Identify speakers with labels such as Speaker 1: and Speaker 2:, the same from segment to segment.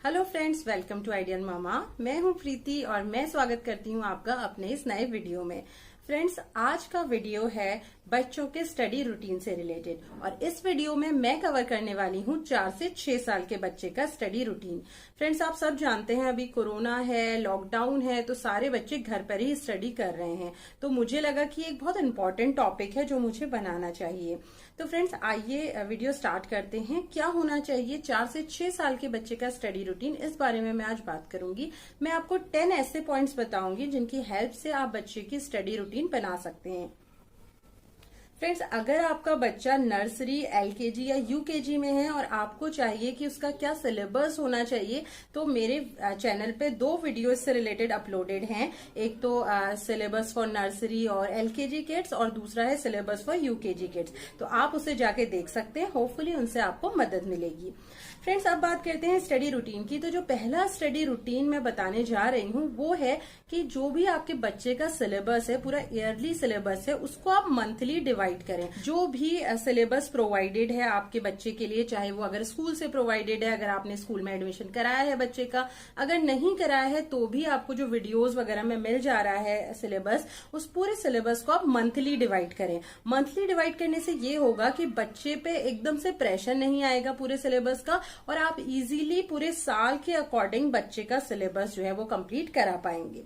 Speaker 1: Hello friends, welcome to ideal मामा। मैं हूं प्रीति और मैं स्वागत करती हूं आपका अपने इस नए वीडियो में। फ्रेंड्स, आज का वीडियो है बच्चों के स्टडी रूटीन से रिलेटेड और इस वीडियो में मैं कवर करने वाली हूं 4 से 6 साल के बच्चे का स्टडी रूटीन। फ्रेंड्स, आप सब जानते हैं अभी कोरोना है, लॉकडाउन है, तो सारे बच्चे घर पर ही स्टडी कर रहे हैं। तो मुझे लगा कि एक बहुत इंपॉर्टेंट टॉपिक है जो मुझे बनाना चाहिए। तो फ्रेंड्स, आइए वीडियो स्टार्ट करते हैं। क्या होना चाहिए 4 से 6 साल के बच्चे का स्टडी रूटीन, इस बारे में मैं आज बात करूंगी। मैं आपको 10 ऐसे पॉइंट्स बताऊंगी जिनकी हेल्प से आप बच्चे की स्टडी रूटीन बना सकते हैं। फ्रेंड्स, अगर आपका बच्चा नर्सरी, एलकेजी या यूकेजी में है और आपको चाहिए कि उसका क्या सिलेबस होना चाहिए, तो मेरे चैनल पे 2 वीडियो इससे रिलेटेड अपलोडेड हैं। एक तो सिलेबस फॉर नर्सरी और एलकेजी किड्स और दूसरा है सिलेबस फॉर यूकेजी किड्स। तो आप उसे जाके देख सकते हैं, होपफुली उनसे आपको मदद मिलेगी। फ्रेंड्स, अब बात करते हैं स्टडी रूटीन की। तो जो पहला स्टडी रूटीन मैं बताने जा रही हूँ वो है कि जो भी आपके बच्चे का सिलेबस है, पूरा ईयरली सिलेबस है, उसको आप मंथली डिवाइड करें। जो भी सिलेबस प्रोवाइडेड है आपके बच्चे के लिए, चाहे वो अगर स्कूल से प्रोवाइडेड है, अगर आपने स्कूल में एडमिशन कराया है बच्चे का, अगर नहीं कराया है तो भी आपको जो वीडियोस वगैरह में मिल जा रहा है सिलेबस, उस पूरे सिलेबस को आप मंथली डिवाइड करें। मंथली डिवाइड करने से ये होगा कि बच्चे पे एकदम से प्रेशर नहीं आएगा पूरे सिलेबस का और आप इजीली पूरे साल के अकॉर्डिंग बच्चे का सिलेबस जो है वो कंप्लीट करा पाएंगे।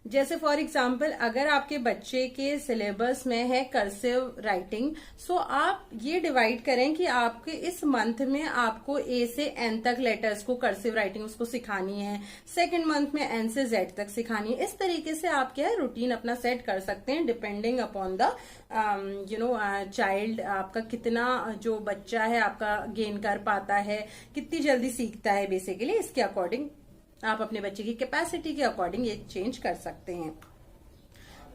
Speaker 1: जैसे फॉर एग्जाम्पल, अगर आपके बच्चे के सिलेबस में है कर्सिव राइटिंग, सो आप ये डिवाइड करें कि आपके इस मंथ में आपको ए से एन तक लेटर्स को कर्सिव राइटिंग उसको सिखानी है, सेकंड मंथ में एन से जेड तक सिखानी है। इस तरीके से आप क्या है रूटीन अपना सेट कर सकते हैं, डिपेंडिंग अपॉन द चाइल्ड। आपका कितना जो बच्चा है आपका गेन कर पाता है, कितनी जल्दी सीखता है, बेसिकली इसके अकॉर्डिंग आप अपने बच्चे की कैपेसिटी के अकॉर्डिंग ये चेंज कर सकते हैं।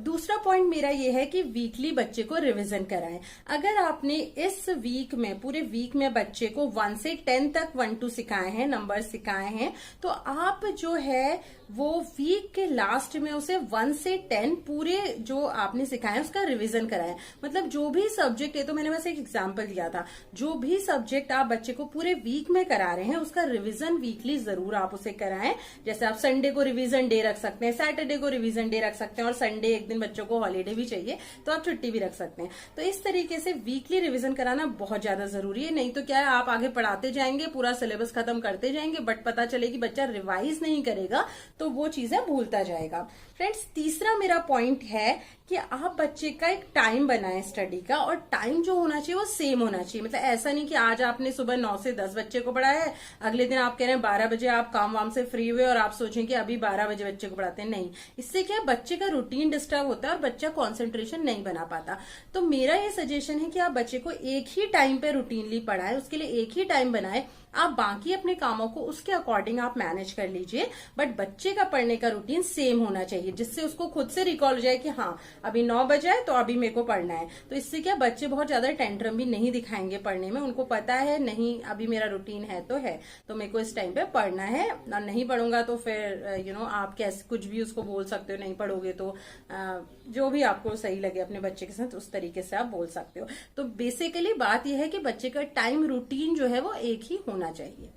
Speaker 1: दूसरा पॉइंट मेरा ये है कि वीकली बच्चे को रिवीजन कराएं। अगर आपने इस वीक में, पूरे वीक में बच्चे को 1 से 10 तक 1 2 सिखाए हैं, नंबर सिखाए हैं, तो आप जो है वो वीक के लास्ट में उसे 1 से 10 पूरे जो आपने सिखाए उसका रिवीजन कराएं। मतलब जो भी सब्जेक्ट है, तो मैंने बस एक एग्जांपल दिया था, जो भी सब्जेक्ट आप बच्चे को पूरे वीक में करा रहे हैं उसका रिवीजन वीकली जरूर आप उसे कराएं। जैसे आप संडे को रिवीजन डे रख सकते हैं, सैटरडे को रिवीजन डे रख सकते हैं और संडे एक दिन बच्चों को हॉलीडे भी चाहिए तो आप छुट्टी भी रख सकते हैं। तो इस तरीके से वीकली रिवीजन कराना बहुत ज्यादा जरूरी है। नहीं तो क्या है, आप आगे पढ़ाते जाएंगे, पूरा सिलेबस खत्म करते जाएंगे, बट पता चले कि बच्चा रिवाइज नहीं करेगा तो वो चीजें भूलता जाएगा। फ्रेंड्स, तीसरा मेरा पॉइंट है कि आप बच्चे का एक टाइम बनाएं स्टडी का, और टाइम जो होना चाहिए वो सेम होना चाहिए। मतलब ऐसा नहीं कि आज आपने सुबह 9 से 10 बच्चे को पढ़ाया है, अगले दिन आप कह रहे हैं 12 बजे आप काम वाम से फ्री हुए और आप सोचें कि अभी 12 बजे बच्चे को पढ़ाते हैं। नहीं, इससे क्या है, बच्चे का रूटीन डिस्टर्ब होता है और बच्चा कॉन्सेंट्रेशन नहीं बना पाता। तो मेरा ये सजेशन है कि आप बच्चे को एक ही टाइम पे रूटीनली पढ़ाएं, उसके लिए एक ही टाइम बनाएं। आप बाकी अपने कामों को उसके अकॉर्डिंग आप मैनेज कर लीजिए, बट बच्चे का पढ़ने का रूटीन सेम होना चाहिए, जिससे उसको खुद से रिकॉल हो जाए कि हाँ अभी 9 बजे है तो अभी मेरे को पढ़ना है। तो इससे क्या, बच्चे बहुत ज्यादा टेंट्रम भी नहीं दिखाएंगे पढ़ने में। उनको पता है नहीं अभी मेरा रूटीन है तो मेरे को इस टाइम पे पढ़ना है, और नहीं पढ़ूंगा तो फिर आप कैसे कुछ भी उसको बोल सकते हो, नहीं पढ़ोगे तो जो भी आपको सही लगे अपने बच्चे के साथ उस तरीके से आप बोल सकते हो। तो बेसिकली बात यह है कि बच्चे का टाइम रूटीन जो है वो एक ही होना चाहिए।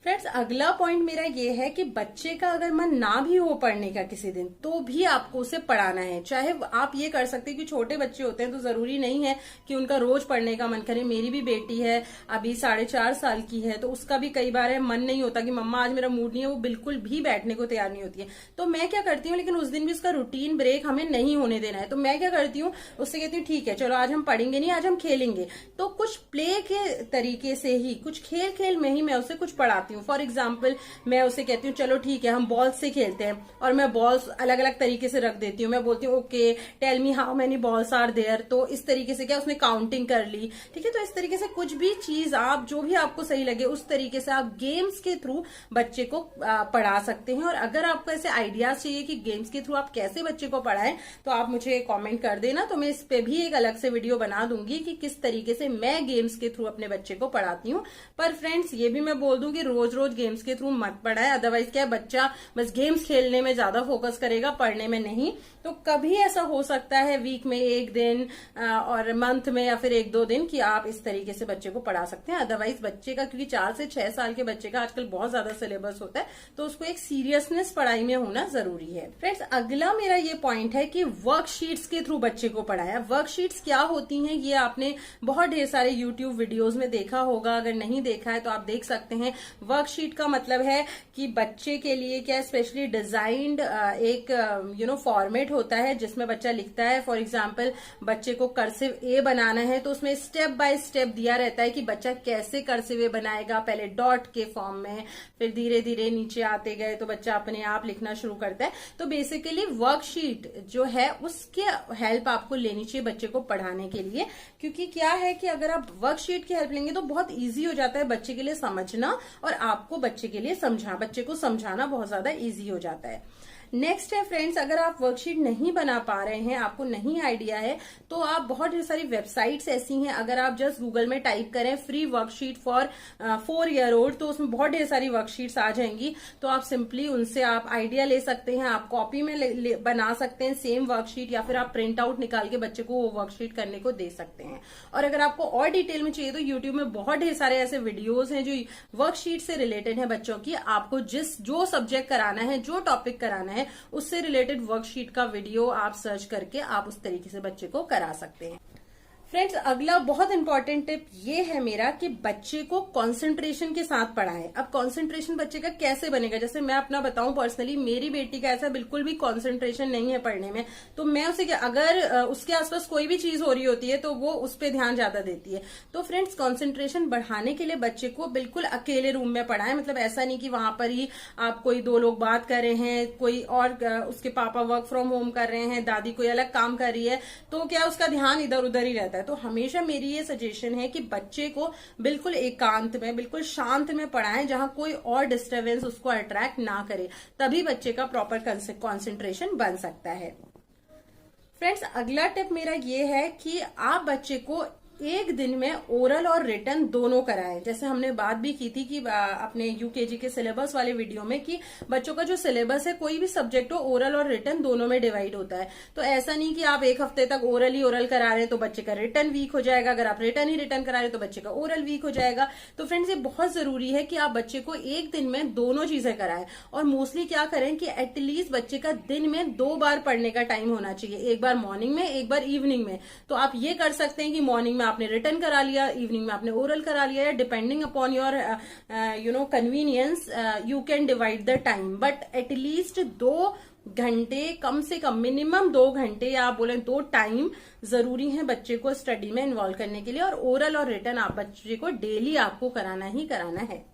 Speaker 1: फ्रेंड्स, अगला पॉइंट मेरा ये है कि बच्चे का अगर मन ना भी हो पढ़ने का किसी दिन, तो भी आपको उसे पढ़ाना है। चाहे आप ये कर सकते हैं कि छोटे बच्चे होते हैं तो जरूरी नहीं है कि उनका रोज पढ़ने का मन करे। मेरी भी बेटी है, अभी 4.5 साल की है, तो उसका भी कई बार है मन नहीं होता कि मम्मा आज मेरा मूड नहीं है, वो बिल्कुल भी बैठने को तैयार नहीं होती है। तो मैं क्या करती हूँ, लेकिन उस दिन भी उसका रूटीन ब्रेक हमें नहीं होने देना है, तो मैं क्या करती हूँ, उससे कहती हूँ ठीक है चलो आज हम पढ़ेंगे नहीं, आज हम खेलेंगे। तो कुछ प्ले के तरीके से ही, कुछ खेल खेल में ही मैं उसे कुछ पढ़ाती हूँ। फॉर एग्जाम्पल, मैं उसे कहती हूँ चलो ठीक है हम बॉल्स से खेलते हैं, और मैं बॉल्स अलग अलग तरीके से रख देती हूँ। मैं बोलती हूँ okay tell me how many balls are there, तो इस तरीके से क्या उसने काउंटिंग कर ली। ठीक है, तो इस तरीके से कुछ भी चीज आप जो भी आपको सही लगे उस तरीके से आप गेम्स के थ्रू बच्चे को पढ़ा सकते हैं। और अगर आपको ऐसे आइडियाज चाहिए कि गेम्स के थ्रू आप कैसे बच्चे को पढ़ाएं, तो आप मुझे कॉमेंट कर देना, तो मैं इस पे भी एक अलग से वीडियो बना दूंगी कि किस तरीके से मैं गेम्स के थ्रू अपने बच्चे को पढ़ाती हूँ। पर फ्रेंड्स, ये भी मैं बोल दूं कि रोज रोज रोज गेम्स के थ्रू मत पढ़ाएं, अदरवाइज क्या है, बच्चा बस गेम्स खेलने में ज्यादा फोकस करेगा, पढ़ने में नहीं। तो कभी ऐसा हो सकता है वीक में एक दिन और मंथ में या फिर 1-2 दिन कि आप इस तरीके से बच्चे को पढ़ा सकते हैं। अदरवाइज बच्चे का, क्योंकि 4 से 6 साल के बच्चे का आजकल बहुत ज्यादा सिलेबस होता है, तो उसको एक सीरियसनेस पढ़ाई में होना जरूरी है। फ्रेंड्स, अगला मेरा ये पॉइंट है कि वर्कशीट्स के थ्रू बच्चे को पढ़ाया। वर्कशीट्स क्या होती हैं ये आपने बहुत ढेर सारे यूट्यूब वीडियोज में देखा होगा, अगर नहीं देखा है तो आप देख सकते हैं। वर्कशीट का मतलब है कि बच्चे के लिए क्या स्पेशली डिजाइंड एक फॉर्मेट होता है जिसमें बच्चा लिखता है। फॉर एग्जाम्पल, बच्चे को कर्सिव ए बनाना है तो उसमें स्टेप बाय स्टेप दिया रहता है कि बच्चा कैसे कर्सिव ए बनाएगा। पहले डॉट के फॉर्म में, फिर धीरे धीरे नीचे आते गए तो बच्चा अपने आप लिखना शुरू करता है। तो बेसिकली वर्कशीट जो है उसके हेल्प आपको लेनी चाहिए बच्चे को पढ़ाने के लिए, क्योंकि क्या है कि अगर आप वर्कशीट की हेल्प लेंगे तो बहुत इजी हो जाता है बच्चे के लिए समझना, और आपको बच्चे को समझाना बहुत ज्यादा इजी हो जाता है। नेक्स्ट है फ्रेंड्स, अगर आप वर्कशीट नहीं बना पा रहे हैं, आपको नहीं आइडिया है, तो आप बहुत ढेर सारी वेबसाइट्स ऐसी हैं, अगर आप जस्ट गूगल में टाइप करें free worksheet for 4 year old, तो उसमें बहुत ढेर सारी वर्कशीट्स आ जाएंगी। तो आप सिंपली उनसे आप आइडिया ले सकते हैं, आप कॉपी में बना सकते हैं सेम वर्कशीट, या फिर आप प्रिंट आउट निकाल के बच्चे को वो वर्कशीट करने को दे सकते हैं। और अगर आपको और डिटेल में चाहिए तो यूट्यूब में बहुत ढेर सारे ऐसे वीडियोज हैं जो वर्कशीट से रिलेटेड है बच्चों की। आपको जो सब्जेक्ट कराना है, जो टॉपिक कराना है, उससे रिलेटेड वर्कशीट का वीडियो आप सर्च करके आप उस तरीके से बच्चे को करा सकते हैं। फ्रेंड्स, अगला बहुत इंपॉर्टेंट टिप ये है मेरा कि बच्चे को कंसंट्रेशन के साथ पढ़ाएं। अब कंसंट्रेशन बच्चे का कैसे बनेगा, जैसे मैं अपना बताऊं पर्सनली, मेरी बेटी का ऐसा बिल्कुल भी कंसंट्रेशन नहीं है पढ़ने में। तो मैं उसे अगर उसके आसपास कोई भी चीज हो रही होती है तो वो उस पर ध्यान ज्यादा देती है। तो फ्रेंड्स, कंसंट्रेशन बढ़ाने के लिए बच्चे को बिल्कुल अकेले रूम में पढ़ाएं। मतलब ऐसा नहीं कि वहां पर ही आप कोई 2 लोग बात कर रहे हैं, कोई और उसके पापा वर्क फ्रॉम होम कर रहे हैं, दादी कोई अलग काम कर रही है, तो क्या उसका ध्यान इधर उधर ही रहता है। तो हमेशा मेरी ये सजेशन है कि बच्चे को बिल्कुल एकांत में, बिल्कुल शांत में पढ़ाएं, जहां कोई और डिस्टरबेंस उसको अट्रैक्ट ना करे, तभी बच्चे का प्रॉपर कंसंट्रेशन बन सकता है। फ्रेंड्स, अगला टिप मेरा ये है कि आप बच्चे को एक दिन में ओरल और रिटन दोनों कराएं। जैसे हमने बात भी की थी कि अपने यूकेजी के सिलेबस वाले वीडियो में कि बच्चों का जो सिलेबस है, कोई भी सब्जेक्ट हो, ओरल और रिटन दोनों में डिवाइड होता है। तो ऐसा नहीं कि आप एक हफ्ते तक ओरल ही ओरल करा रहे हैं तो बच्चे का रिटन वीक हो जाएगा, अगर आप रिटन ही रिटन करा रहे हैं तो बच्चे का ओरल वीक हो जाएगा। तो फ्रेंड्स, ये बहुत जरूरी है कि आप बच्चे को एक दिन में दोनों चीजें कराएं। और मोस्टली क्या करें कि एटलीस्ट बच्चे का दिन में 2 बार पढ़ने का टाइम होना चाहिए, एक बार मॉर्निंग में, एक बार इवनिंग में। तो आप ये कर सकते हैं कि मॉर्निंग में आपने रिटन करा लिया, इवनिंग में आपने ओरल करा लिया, या depending upon your convenience you can divide the time, but at least 2 घंटे, कम से कम मिनिमम 2 घंटे, या आप बोले 2 टाइम जरूरी है बच्चे को स्टडी में इन्वॉल्व करने के लिए। और ओरल और रिटन आप बच्चे को डेली आपको कराना ही कराना है।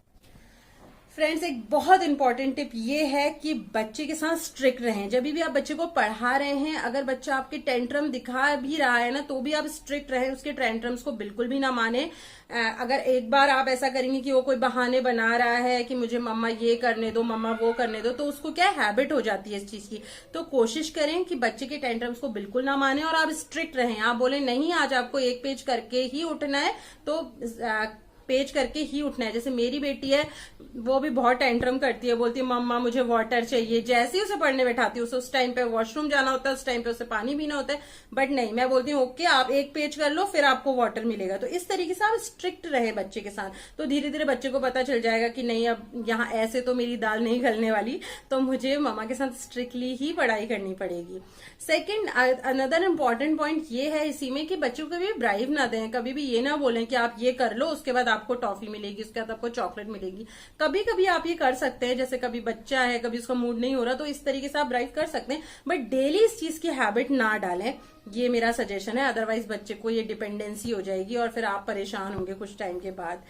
Speaker 1: फ्रेंड्स, एक बहुत इंपॉर्टेंट टिप ये है कि बच्चे के साथ स्ट्रिक्ट रहें। जब भी आप बच्चे को पढ़ा रहे हैं, अगर बच्चा आपके टेंट्रम दिखा भी रहा है ना, तो भी आप स्ट्रिक्ट रहें, उसके टेंट्रम्स को बिल्कुल भी ना माने। अगर एक बार आप ऐसा करेंगे कि वो कोई बहाने बना रहा है कि मुझे मम्मा ये करने दो, मम्मा वो करने दो, तो उसको क्या हैबिट हो जाती है इस चीज की। तो कोशिश करें कि बच्चे के टेंट्रम्स को बिल्कुल ना माने और आप स्ट्रिक्ट रहें। आप बोले नहीं, आज आपको 1 पेज करके ही उठना है, तो पेज करके ही उठना है। जैसे मेरी बेटी है, वो भी बहुत टेंट्रम करती है, बोलती है मम्मा मुझे वाटर चाहिए। जैसे ही उसे पढ़ने बैठाती हूँ, उस टाइम पे वॉशरूम जाना होता है, उस टाइम पे उसे पानी पीना होता है, बट नहीं, मैं बोलती हूँ ओके आप 1 पेज कर लो, फिर आपको वाटर मिलेगा। तो इस तरीके से आप स्ट्रिक्ट रहे बच्चे के साथ, तो धीरे धीरे बच्चे को पता चल जाएगा कि नहीं, अब यहाँ ऐसे तो मेरी दाल नहीं गलने वाली, तो मुझे मम्मा के साथ स्ट्रिक्टली ही पढ़ाई करनी पड़ेगी। सेकेंड, अनदर इम्पॉर्टेंट पॉइंट ये है इसी में कि बच्चों को भी ब्राइव ना दें। कभी भी ये ना बोलें कि आप ये कर लो, उसके बाद आपको टॉफी मिलेगी, उसके बाद आपको चॉकलेट मिलेगी। कभी कभी आप ये कर सकते हैं, जैसे कभी बच्चा है, कभी उसका मूड नहीं हो रहा, तो इस तरीके से आप ब्राइव कर सकते हैं, बट डेली इस चीज की हैबिट ना डालें। ये मेरा सजेशन है, अदरवाइज बच्चे को ये डिपेंडेंसी हो जाएगी और फिर आप परेशान होंगे कुछ टाइम के बाद।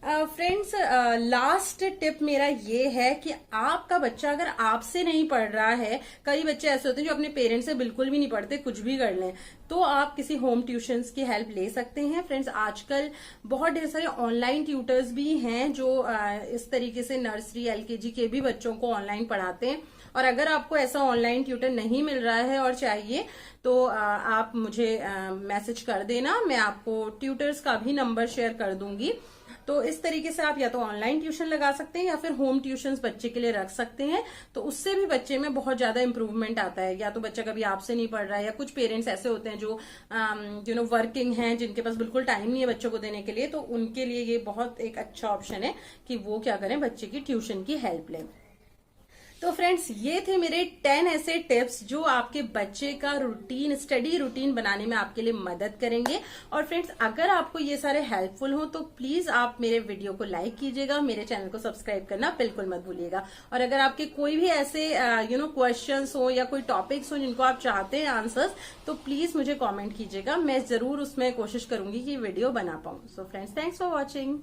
Speaker 1: फ्रेंड्स, लास्ट टिप मेरा ये है कि आपका बच्चा अगर आपसे नहीं पढ़ रहा है, कई बच्चे ऐसे होते हैं जो अपने पेरेंट्स से बिल्कुल भी नहीं पढ़ते, कुछ भी कर लें, तो आप किसी होम ट्यूशंस की हेल्प ले सकते हैं। फ्रेंड्स, आजकल बहुत ढेर सारे ऑनलाइन ट्यूटर्स भी हैं जो इस तरीके से नर्सरी एलकेजी के भी बच्चों को ऑनलाइन पढ़ाते हैं। और अगर आपको ऐसा ऑनलाइन ट्यूटर नहीं मिल रहा है और चाहिए, तो आप मुझे मैसेज कर देना, मैं आपको ट्यूटर्स का भी नंबर शेयर कर दूंगी। तो इस तरीके से आप या तो ऑनलाइन ट्यूशन लगा सकते हैं या फिर होम ट्यूशंस बच्चे के लिए रख सकते हैं। तो उससे भी बच्चे में बहुत ज्यादा इंप्रूवमेंट आता है। या तो बच्चा कभी आपसे नहीं पढ़ रहा है, या कुछ पेरेंट्स ऐसे होते हैं जो वर्किंग हैं, जिनके पास बिल्कुल टाइम नहीं है बच्चों को देने के लिए, तो उनके लिए ये बहुत एक अच्छा ऑप्शन है कि वो क्या करें, बच्चे की ट्यूशन की हेल्प लें। तो फ्रेंड्स, ये थे मेरे 10 ऐसे टिप्स जो आपके बच्चे का रूटीन, स्टडी रूटीन बनाने में आपके लिए मदद करेंगे। और फ्रेंड्स, अगर आपको ये सारे हेल्पफुल हो तो प्लीज आप मेरे वीडियो को लाइक कीजिएगा, मेरे चैनल को सब्सक्राइब करना बिल्कुल मत भूलिएगा। और अगर आपके कोई भी ऐसे क्वेश्चंस हो या कोई टॉपिक्स हो जिनको आप चाहते हैं आंसर्स, तो प्लीज मुझे कॉमेंट कीजिएगा, मैं जरूर उसमें कोशिश करूंगी कि वीडियो बना पाऊं। So friends, thanks for watching.